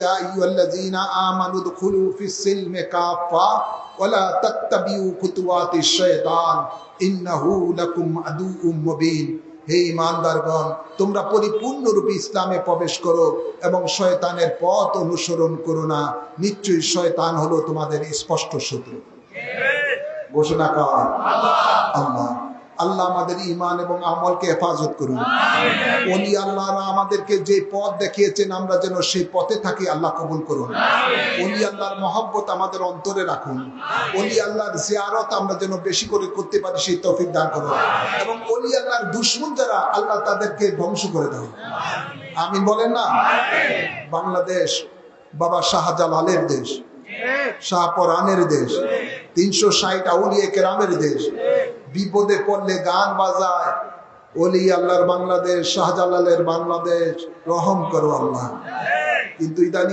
يا أيها الذين آمنوا ادخلوا في السلم كافة ولا تتبعوا خطوات الشيطان إنه لكم عدو مبين। হে ঈমানদারগণ, তোমরা পরিপূর্ণরূপে ইসলামে প্রবেশ করো এবং শয়তানের পথ অনুসরণ করো না, নিশ্চয়ই শয়তান হলো তোমাদের স্পষ্ট শত্রু। ঘোষণা কর আল্লাহ। আল্লাহ আমাদের ঈমান এবং আমলকে হেফাজত করুন। ওলি আল্লাহরা আমাদেরকে যে পথ দেখিয়েছেন আমরা যেন সেই পথে থাকি, আল্লাহ কবুল করুন। ওলি আল্লাহর মহব্বত আমাদের অন্তরে রাখুন। ওলি আল্লাহর জিয়ারত আমরা যেন বেশি করে করতে পারি, সেই তৌফিক দান করুন। এবং ওলি আল্লাহর দুশমন যারা, আল্লাহ তাদেরকে ধ্বংস করে দেয়। আমিন বলেন না? বাংলাদেশ বাবা শাহজালালের দেশ, শাহপরানের দেশ, 360 আউলিয়া কেরামের দেশ। বিপদে পড়লে গান বাজায়, ওলি আল্লাহর বাংলাদেশ, শাহজালালের বাংলাদেশ, রহম করো আল্লাহ। কিন্তু ইদানিং